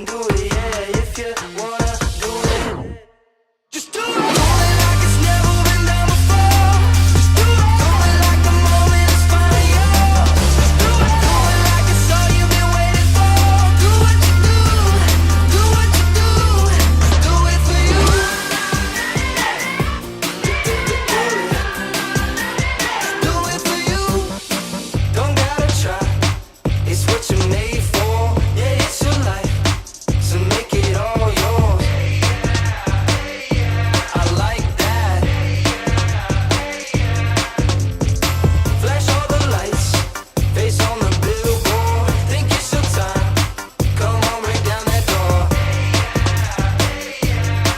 can do it, yeah, if you wanna do it. Just do it. Do it like it's never been done before. Just do it. Do it like the moment is finally yours. Just do it. Do it like it's all you've been waiting for. Do what you do. Do what you do. Do it for you. Do it for you. Don't gotta try. It's what you're made for. Yeah, it's your life. So make it all yours. I like that. Flash all the lights. Face on the billboard. Think it's your time. Come on, break down that door.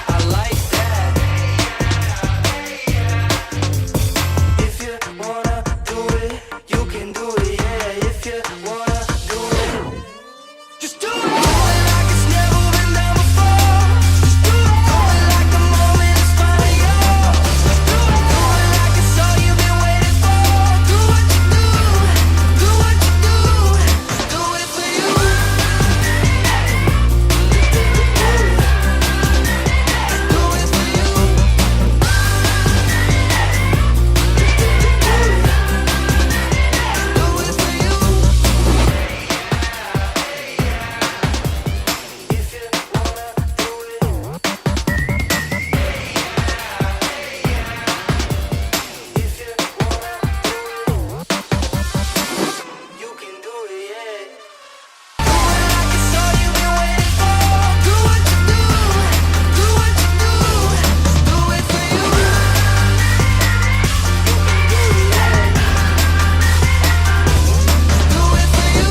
I like that. If you wanna do it, you can do it, yeah. If you wanna do it, just do it. Do it like it's never been done before. Just do it. Do it like the moment is finally yours. Just do it. Do it like it's all you've been waiting for. Do what you do. Do what you do. Do it for you. Do it for you. Do it for you. If you wanna do it, if you wanna do it, you can do it, yeah. Do it like it's all you've been waiting for. Do what you do. Do what you do. Do it for you. You can do it, yeah. Do it for you.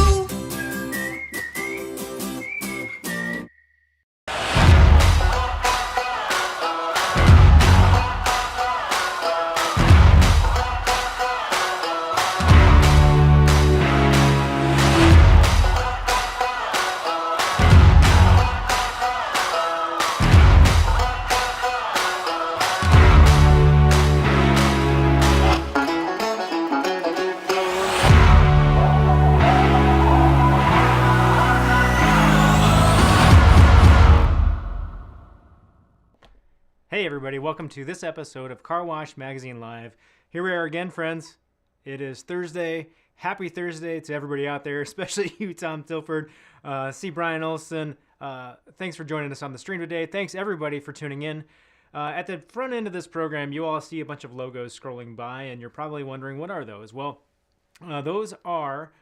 Hey everybody, welcome to this episode of Carwash Magazine Live. Here we are again, friends. It is Thursday. Happy Thursday to everybody out there, especially you, Tom Tilford. See Brian Olson. Thanks for joining us on the stream today. Thanks everybody for tuning in. At the front end of this program, you all see a bunch of logos scrolling by, and you're probably wondering, what are those? Well, those are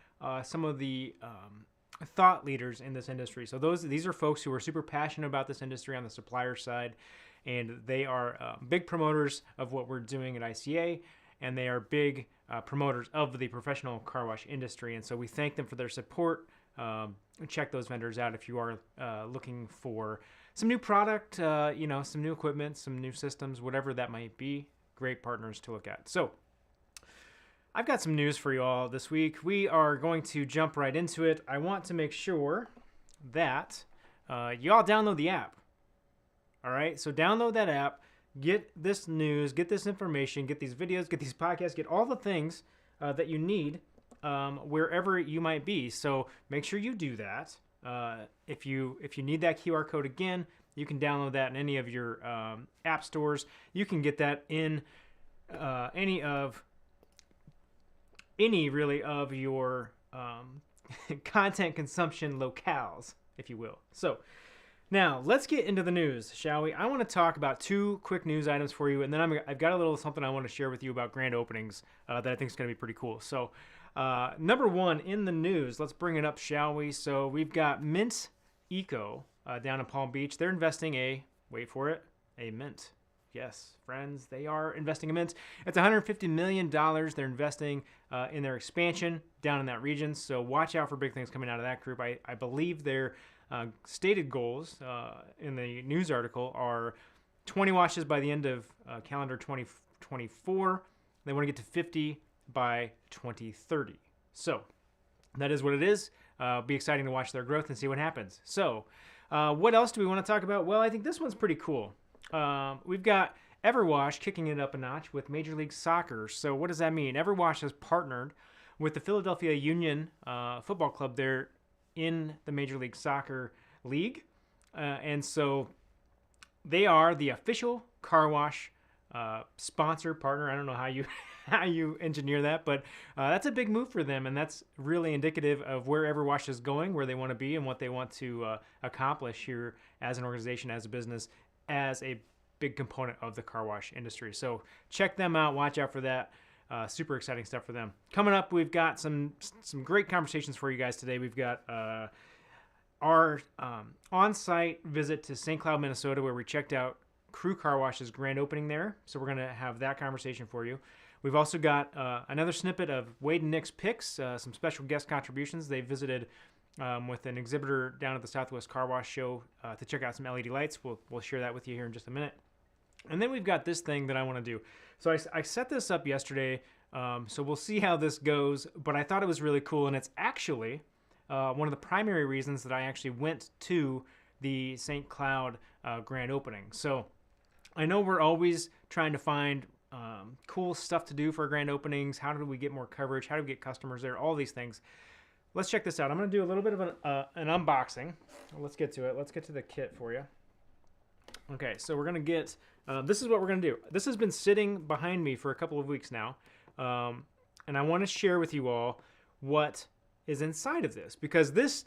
some of the thought leaders in this industry. So these are folks who are super passionate about this industry on the supplier side, and they are big promoters of what we're doing at ICA, and they are big promoters of the professional car wash industry. And so we thank them for their support. Check those vendors out if you are looking for some new product, some new equipment, some new systems, whatever that might be. Great partners to look at. So I've got some news for you all this week. We are going to jump right into it. I want to make sure that you all download the app. All right, so download that app, get this news, get this information, get these videos, get these podcasts, get all the things that you need wherever you might be. So make sure you do that. If you need that QR code again, you can download that in any of your app stores. You can get that in any really of your content consumption locales, if you will. So now let's get into the news, shall we? I want to talk about two quick news items for you, and then I've got a little something I want to share with you about grand openings that I think is going to be pretty cool. So number one in the news, let's bring it up, shall we? So we've got Mint Eco down in Palm Beach. They're investing wait for it, a mint. Yes, friends, they are investing in Mint. It's $150 million they're investing in their expansion down in that region. So watch out for big things coming out of that group. I believe their stated goals in the news article are 20 washes by the end of calendar 2024. They want to get to 50 by 2030. So that is what it is. Be exciting to watch their growth and see what happens. So what else do we want to talk about? Well, I think this one's pretty cool. We've got EverWash kicking it up a notch with Major League Soccer. So what does that mean? EverWash has partnered with the Philadelphia Union Football Club there in the Major League Soccer league. And so they are the official car wash sponsor partner. I don't know how you how you engineer that, but that's a big move for them, and that's really indicative of where EverWash is going, where they want to be, and what they want to accomplish here as an organization, as a business, as a big component of the car wash industry. So check them out. Watch out for that. Super exciting stuff for them. Coming up, we've got some great conversations for you guys today. We've got our on-site visit to St. Cloud, Minnesota, where we checked out Crew Car Wash's grand opening there. So we're going to have that conversation for you. We've also got another snippet of Wade and Nick's picks, some special guest contributions. They visited with an exhibitor down at the Southwest Car Wash Show to check out some LED lights. We'll share that with you here in just a minute. And then we've got this thing that I want to do. So I set this up yesterday, so we'll see how this goes, but I thought it was really cool, and it's actually one of the primary reasons that I actually went to the St. Cloud grand opening. So I know we're always trying to find cool stuff to do for grand openings. How do we get more coverage? How do we get customers there? All these things. Let's check this out. I'm going to do a little bit of an unboxing. Let's get to it. Let's get to the kit for you. Okay, so we're going to get, this is what we're going to do. This has been sitting behind me for a couple of weeks now, and I want to share with you all what is inside of this, because this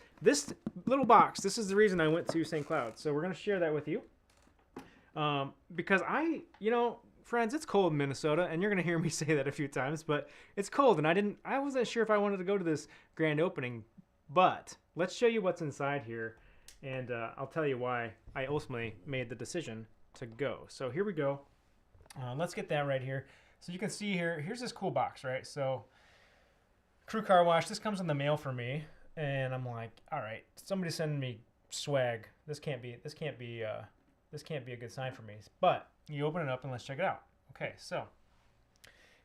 little box, this is the reason I went to St. Cloud. So we're going to share that with you, because friends, it's cold in Minnesota, and you're going to hear me say that a few times, but it's cold, and I wasn't sure if I wanted to go to this grand opening, but let's show you what's inside here, and I'll tell you why I ultimately made the decision to go. So here we go. Let's get that right here. So you can see here's this cool box, right? So Crew Car Wash, this comes in the mail for me, and I'm like, all right, somebody's sending me swag. This can't be a good sign for me. But you open it up and let's check it out. Okay, so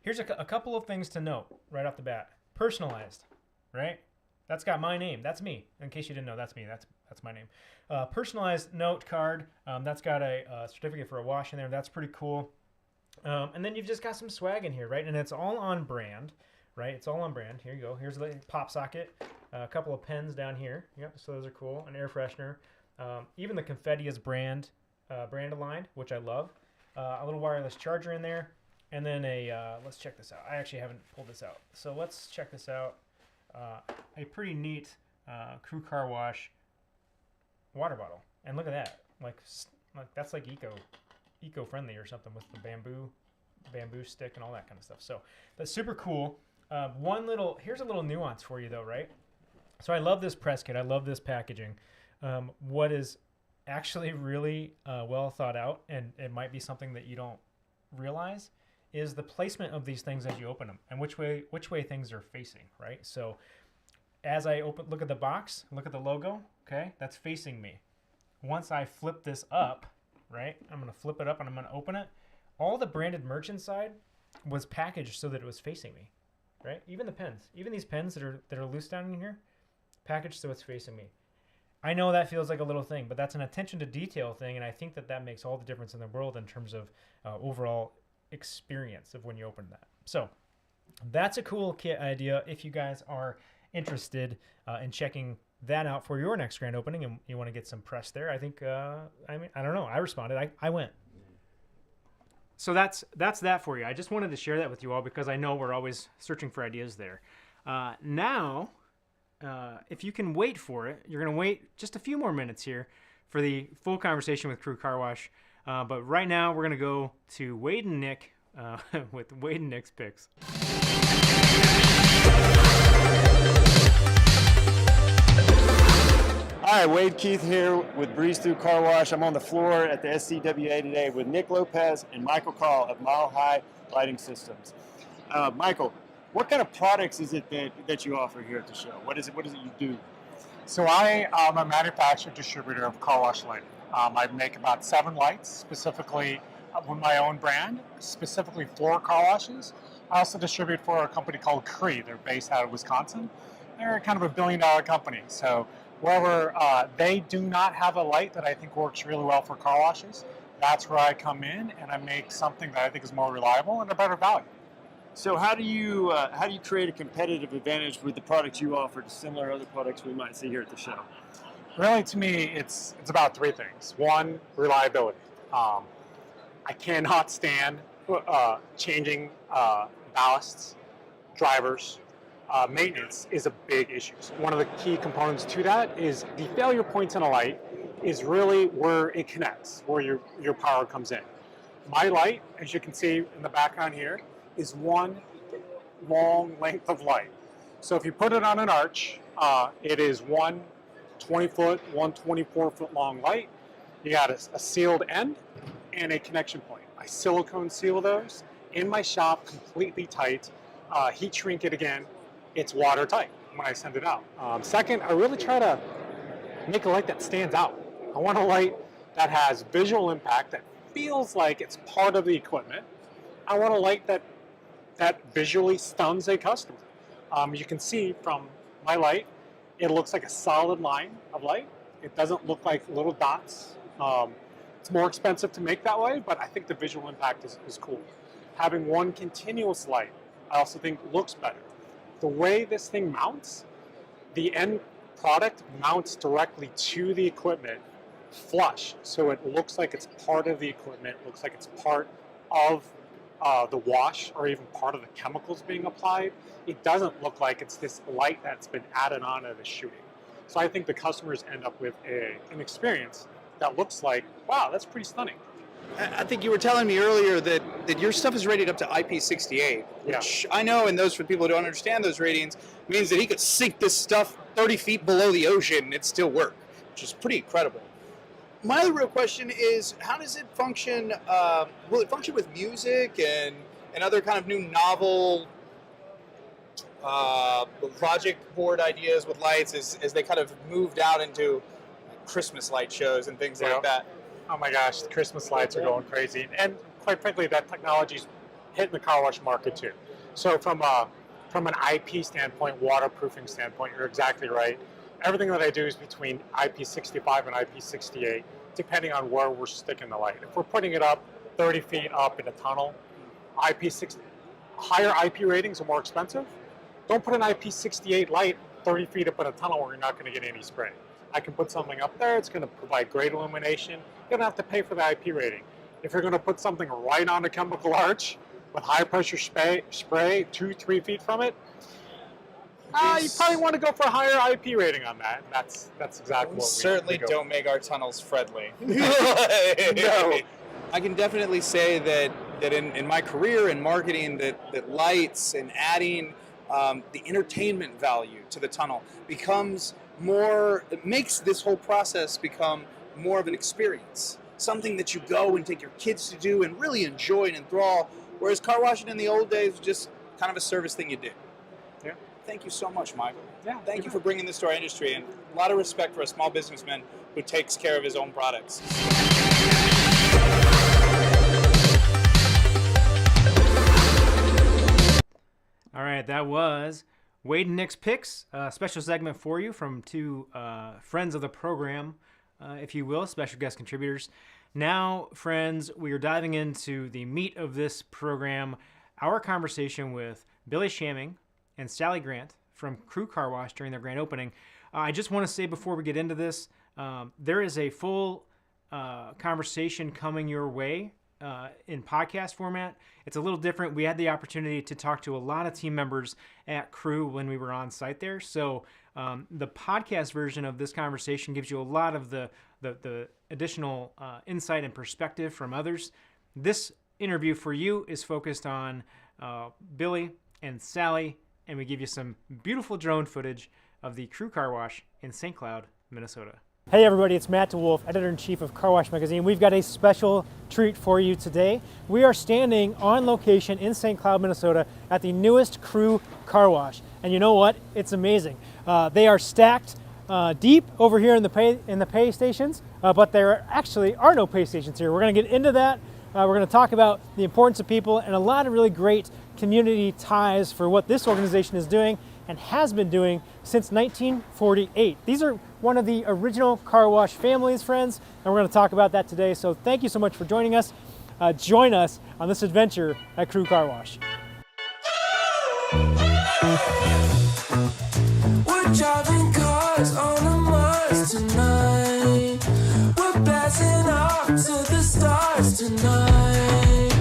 here's a couple of things to note right off the bat. Personalized, right? That's got my name. That's me. In case you didn't know, that's me. That's my name. Personalized note card. That's got a certificate for a wash in there. That's pretty cool. And then you've just got some swag in here, right? And it's all on brand, right? It's all on brand. Here you go. Here's the pop socket. A couple of pens down here. Yep, so those are cool. An air freshener. Even the confetti is brand aligned, which I love. A little wireless charger in there, and then let's check this out. I actually haven't pulled this out, so let's check this out. A pretty neat Crew Car Wash water bottle, and look at that. Like that's like eco-friendly or something with the bamboo stick and all that kind of stuff. So that's super cool. Here's a little nuance for you though, right? So I love this press kit. I love this packaging. What is actually really well thought out, and it might be something that you don't realize, is the placement of these things as you open them and which way things are facing, right? So as I look at the box, look at the logo, okay, that's facing me. Once I flip this up, right, I'm going to flip it up and I'm going to open it. All the branded merch inside was packaged so that it was facing me, right? Even the pens, even these pens that are loose down in here, packaged so it's facing me. I know that feels like a little thing, but that's an attention to detail thing, and I think that makes all the difference in the world in terms of overall experience of when you open that. So that's a cool kit idea if you guys are interested in checking that out for your next grand opening and you want to get some press there. I think, I don't know. I responded. I went. So that's that for you. I just wanted to share that with you all because I know we're always searching for ideas there. Now, if you can wait for it, you're going to wait just a few more minutes here for the full conversation with Crew Car Wash. But right now, we're going to go to Wade and Nick with Wade and Nick's picks. Hi, Wade Keith here with Breeze Through Car Wash. I'm on the floor at the SCWA today with Nick Lopez and Michael Call of Mile High Lighting Systems. Michael, what kind of products is it that you offer here at the show? What is it you do? So I am a manufacturer distributor of car wash lighting. I make about 7 lights specifically with my own brand, specifically for car washes. I also distribute for a company called Cree. They're based out of Wisconsin. They're kind of a $1 billion company. So wherever they do not have a light that I think works really well for car washes, that's where I come in and I make something that I think is more reliable and a better value. So how do you create a competitive advantage with the products you offer to similar other products we might see here at the show? Really, to me, it's about three things. One, reliability. I cannot stand changing ballasts, drivers. Maintenance is a big issue. So one of the key components to that is the failure points in a light is really where it connects, where your power comes in. My light, as you can see in the background here, is one long length of light. So if you put it on an arch, it is one 20-foot, one 24-foot long light. You got a sealed end and a connection point. I silicone seal those in my shop, completely tight. Heat shrink it again. It's watertight when I send it out. Second, I really try to make a light that stands out. I want a light that has visual impact, that feels like it's part of the equipment. I want a light that visually stuns a customer. You can see from my light, it looks like a solid line of light. It doesn't look like little dots. It's more expensive to make that way, but I think the visual impact is cool. Having one continuous light, I also think looks better. The way this thing mounts, the end product mounts directly to the equipment flush, so it looks like it's part of the equipment, looks like it's part of the wash or even part of the chemicals being applied. It doesn't look like it's this light that's been added on to the shooting. So I think the customers end up with an experience that looks like, wow, that's pretty stunning. I think you were telling me earlier that your stuff is rated up to IP68, which I know, and those for people who don't understand those ratings, means that he could sink this stuff 30 feet below the ocean and it'd still work, which is pretty incredible. My other real question is, how does it function? Will it function with music and other kind of new novel logic board ideas with lights as they kind of moved out into Christmas light shows and things like that? Oh my gosh, the Christmas lights are going crazy. And quite frankly, that technology's hitting the car wash market too. So from an IP standpoint, waterproofing standpoint, you're exactly right. Everything that I do is between IP65 and IP68, depending on where we're sticking the light. If we're putting it up 30 feet up in a tunnel, higher IP ratings are more expensive. Don't put an IP68 light 30 feet up in a tunnel where you're not going to get any spray. I can put something up there, it's going to provide great illumination. You don't have to pay for the IP rating. If you're going to put something right on a chemical arch with high pressure spray 2-3 feet from it, you probably want to go for a higher IP rating on that. That's exactly what we certainly go. Don't make our tunnels friendly. No. I can definitely say that in my career in marketing, that lights and adding the entertainment value to the tunnel makes this whole process become more of an experience. Something that you go and take your kids to do and really enjoy and enthrall, whereas car washing in the old days was just kind of a service thing you did. Yeah. Thank you so much, Michael. Yeah, Thank you for bringing this to our industry, and a lot of respect for a small businessman who takes care of his own products. All right, that was Wade and Nick's Picks, a special segment for you from two friends of the program, if you will, special guest contributors. Now, friends, we are diving into the meat of this program, our conversation with Billy Shamming and Sally Grant from Crew Car Wash during their grand opening. I just want to say before we get into this, there is a full conversation coming your way in podcast format. It's a little different. We had the opportunity to talk to a lot of team members at Crew when we were on site there. So the podcast version of this conversation gives you a lot of the additional insight and perspective from others. This interview for you is focused on Billy and Sally, and we give you some beautiful drone footage of the Crew Car Wash in St. Cloud, Minnesota. Hey everybody, it's Matt DeWolf, Editor-in-Chief of Car Wash Magazine. We've got a special treat for you today. We are standing on location in St. Cloud, Minnesota at the newest Crew Car Wash. And you know what? It's amazing. They are stacked deep over here in the pay stations, but there actually are no pay stations here. We're going to get into that. We're going to talk about the importance of people and a lot of really great community ties for what this organization is doing and has been doing since 1948. These are one of the original car wash families, friends, and we're going to talk about that today. So thank you so much for joining us. Join us on this adventure at Crew Car Wash. We're driving cars on a Mars tonight. rising up to the stars tonight.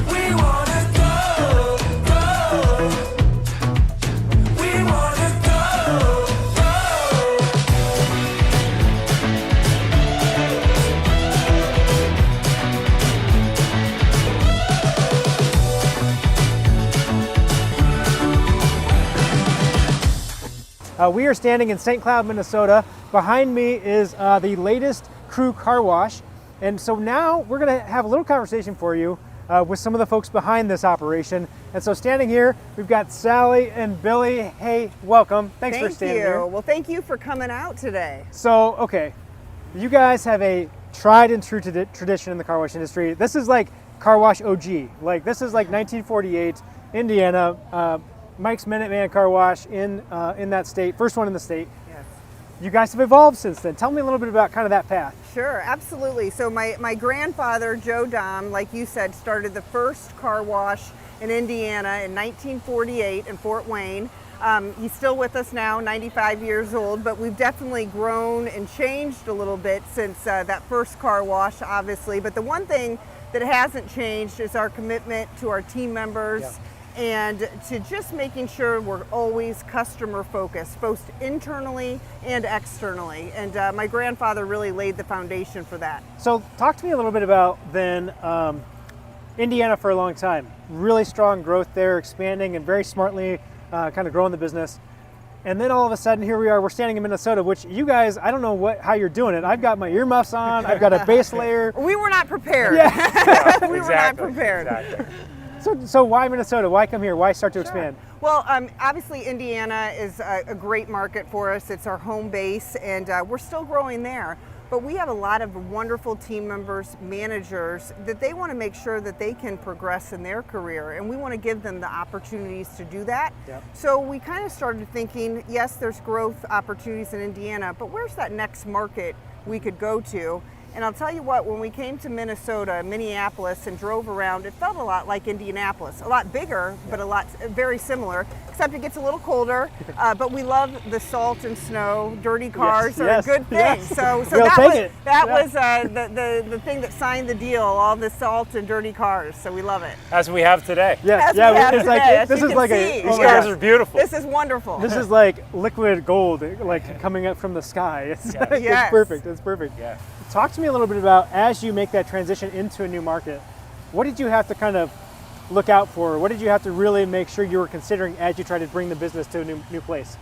We wanna go, go. We wanna go, go. We are standing in St. Cloud, Minnesota. Behind me is the latest crew car wash. And so now we're gonna have a little conversation for you with some of the folks behind this operation. And so standing here, we've got Sally and Billy. Hey, welcome. Thanks for standing here. Well, thank you for coming out today. So, okay, you guys have a tried and true tradition in the car wash industry. This is like car wash OG. Like this is like 1948, Indiana. Mike's Minuteman Car Wash in that state, first one in the state. Yes. You guys have evolved since then. Tell me a little bit about kind of that path. Sure, absolutely. So my grandfather, Joe Dom, like you said, started the first car wash in Indiana in 1948 in Fort Wayne. He's still with us now, 95 years old, but we've definitely grown and changed a little bit since that first car wash, obviously. But the one thing that hasn't changed is our commitment to our team members. Yeah. And to just making sure we're always customer focused, both internally and externally. And my grandfather really laid the foundation for that. So talk to me a little bit about then Indiana for a long time. Really strong growth there, expanding and very smartly kind of growing the business. And then all of a sudden here we are, we're standing in Minnesota, which you guys, I don't know how you're doing it. I've got my earmuffs on, I've got a base layer. We were not prepared. Yeah. We were not prepared. Exactly. So why Minnesota? Why come here? Why start to expand? Well, obviously Indiana is a great market for us. It's our home base, and we're still growing there. But we have a lot of wonderful team members, managers, that they want to make sure that they can progress in their career, and we want to give them the opportunities to do that. Yep. So we kind of started thinking, yes, there's growth opportunities in Indiana, but where's that next market we could go to? And I'll tell you what, when we came to Minnesota, Minneapolis, and drove around, it felt a lot like Indianapolis. A lot bigger, but a lot very similar, except it gets a little colder. But we love the salt and snow. Dirty cars are a good thing. Yes. So that was the thing that signed the deal, all the salt and dirty cars. So we love it. As we have today. Yeah, As we have it's today, like as this you is can like see. These cars are beautiful. This is wonderful. This is like liquid gold, like coming up from the sky. It's, Yes. it's Yes. perfect. It's perfect. Yeah. Talk to me a little bit about, as you make that transition into a new market, what did you have to kind of look out for? What did you have to really make sure you were considering as you try to bring the business to a new place?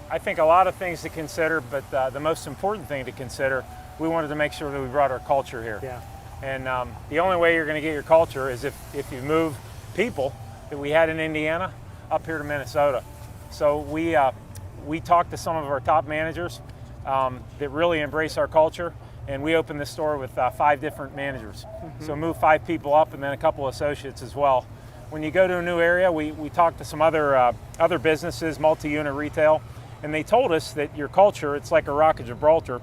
I think a lot of things to consider, but the most important thing to consider, we wanted to make sure that we brought our culture here. Yeah. And the only way you're going to get your culture is if you move people that we had in Indiana up here to Minnesota. So we talked to some of our top managers that really embrace our culture, and we opened this store with 5 different managers. So move 5 people up and then a couple associates as well. When you go to a new area, we talked to some other businesses, multi-unit retail, and they told us that your culture, it's like a rock of Gibraltar,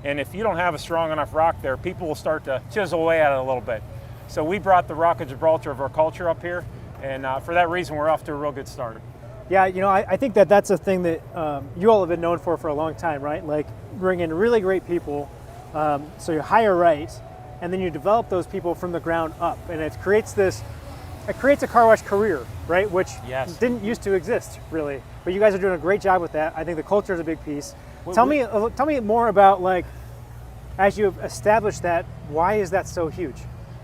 and if you don't have a strong enough rock there, people will start to chisel away at it a little bit. So we brought the rock of Gibraltar of our culture up here, and for that reason, we're off to a real good start. Yeah, you know, I think that's a thing that you all have been known for a long time, right? Like bring in really great people, so you hire right, and then you develop those people from the ground up, and it creates a car wash career, right? Which didn't used to exist really, but you guys are doing a great job with that. I think the culture is a big piece. Tell me more about, like, as you've established that, why is that so huge?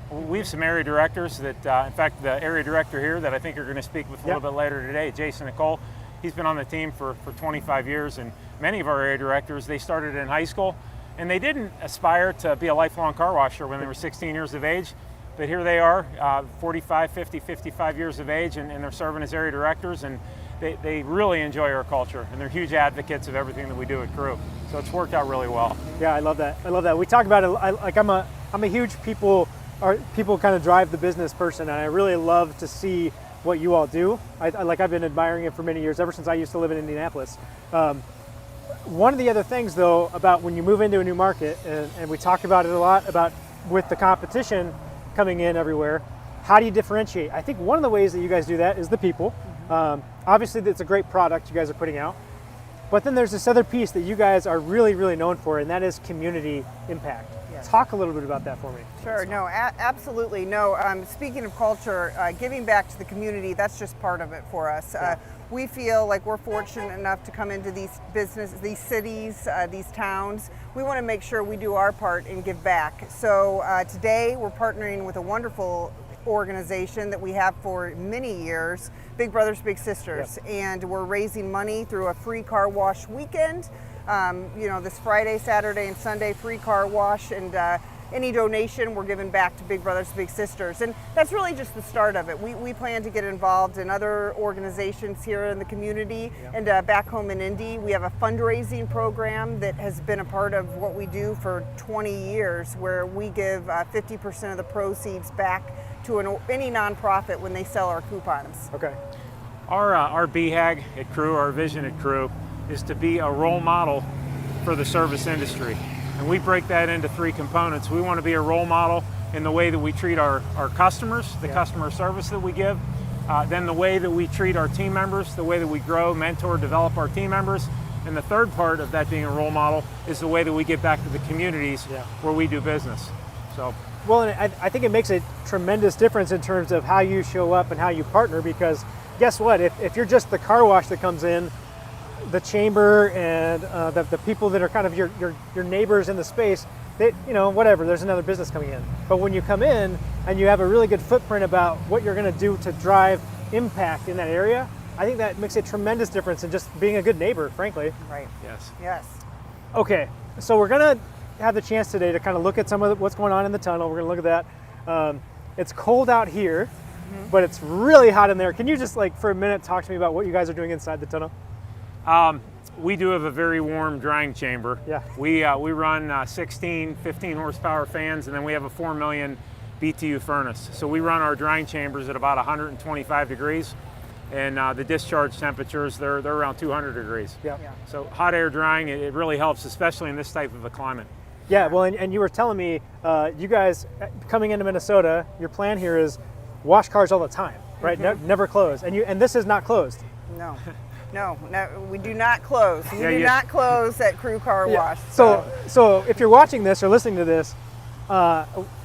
We have some area directors that, in fact, the area director here that I think you're going to speak with a little bit later today, Jason Nicole, he's been on the team for 25 years, and many of our area directors, they started in high school, and they didn't aspire to be a lifelong car washer when they were 16 years of age, but here they are, 45, 50, 55 years of age, and they're serving as area directors, and they really enjoy our culture, and they're huge advocates of everything that we do at Crew. So it's worked out really well. Yeah, I love that. I love that. We talk about it, like I'm a huge people kind of drive the business person, and I really love to see what you all do. I've been admiring it for many years, ever since I used to live in Indianapolis. One of the other things, though, about when you move into a new market, and we talk about it a lot, about with the competition coming in everywhere, how do you differentiate? I think one of the ways that you guys do that is the people. Obviously, it's a great product you guys are putting out, but then there's this other piece that you guys are really, really known for, and that is community impact. Talk a little bit about that for me. Sure, no, absolutely. No, speaking of culture, giving back to the community, that's just part of it for us. We feel like we're fortunate enough to come into these businesses, these cities, these towns. We want to make sure we do our part and give back. So today we're partnering with a wonderful organization that we have for many years, Big Brothers Big Sisters, and we're raising money through a free car wash weekend. You know, this Friday, Saturday, and Sunday, free car wash, and any donation we're giving back to Big Brothers Big Sisters. And that's really just the start of it. We plan to get involved in other organizations here in the community and back home in Indy. We have a fundraising program that has been a part of what we do for 20 years, where we give 50% of the proceeds back to any nonprofit when they sell our coupons. Okay. Our BHAG at Crew, our vision at Crew, is to be a role model for the service industry. And we break that into 3 components. We want to be a role model in the way that we treat our customers, the customer service that we give, then the way that we treat our team members, the way that we grow, mentor, develop our team members. And the third part of that being a role model is the way that we give back to the communities where we do business. So. Well, and I think it makes a tremendous difference in terms of how you show up and how you partner, because guess what? If you're just the car wash that comes in, the chamber and the people that are kind of your neighbors in the space, they, you know, whatever, there's another business coming in. But when you come in and you have a really good footprint about what you're going to do to drive impact in that area, I think that makes a tremendous difference in just being a good neighbor, frankly. Right. Yes. Yes. Okay, so we're going to have the chance today to kind of look at some of what's going on in the tunnel. We're going to look at that. It's cold out here, but it's really hot in there. Can you just, like, for a minute talk to me about what you guys are doing inside the tunnel? We do have a very warm drying chamber. Yeah. We run 16, 15 horsepower fans, and then we have a 4 million BTU furnace. So we run our drying chambers at about 125 degrees, and the discharge temperatures, they're around 200 degrees. Yeah. So hot air drying, it really helps, especially in this type of a climate. Yeah, well, and you were telling me, you guys coming into Minnesota, your plan here is wash cars all the time, right? Never close, and this is not closed. No. No, we do not close. We do not close at Crew Car Wash. So if you're watching this or listening to this,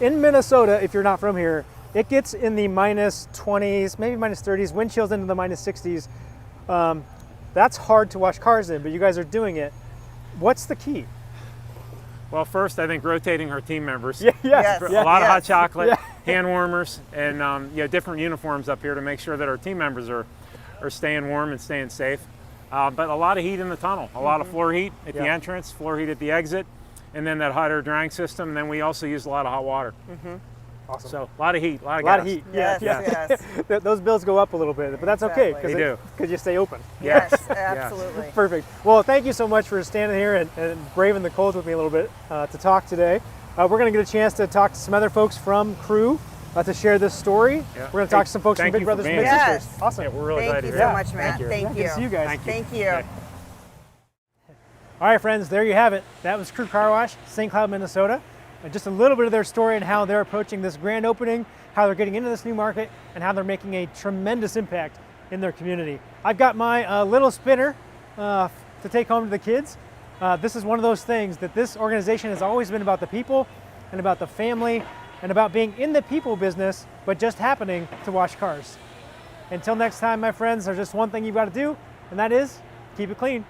in Minnesota, if you're not from here, it gets in the minus 20s, maybe minus 30s, wind chills into the minus 60s. That's hard to wash cars in, but you guys are doing it. What's the key? Well, first, I think rotating our team members. Yes. A lot of hot chocolate, hand warmers, and different uniforms up here to make sure that our team members are staying warm and staying safe. But a lot of heat in the tunnel, a lot of floor heat at the entrance, floor heat at the exit, and then that hot air drying system. And then we also use a lot of hot water. Awesome. So a lot of heat, a lot of gas. Heat. Yes. Those bills go up a little bit, but that's okay Exactly. They do. because you stay open. Yes, absolutely. Perfect. Well, thank you so much for standing here and braving the cold with me a little bit to talk today. We're going to get a chance to talk to some other folks from Crew to share this story. Yeah. We're going to talk to some folks from Big Brothers Big Yes. Sisters. Awesome. Yeah, we're really Thank glad you to so hear. much, Matt. Thank Good you. to see you guys. Thank you. Yeah. All right, friends, there you have it. That was Crew Car Wash, St. Cloud, Minnesota. And just a little bit of their story and how they're approaching this grand opening, how they're getting into this new market, and how they're making a tremendous impact in their community. I've got my little spinner to take home to the kids. This is one of those things that this organization has always been about the people and about the family and about being in the people business, but just happening to wash cars. Until next time, my friends, there's just one thing you've got to do, and that is keep it clean.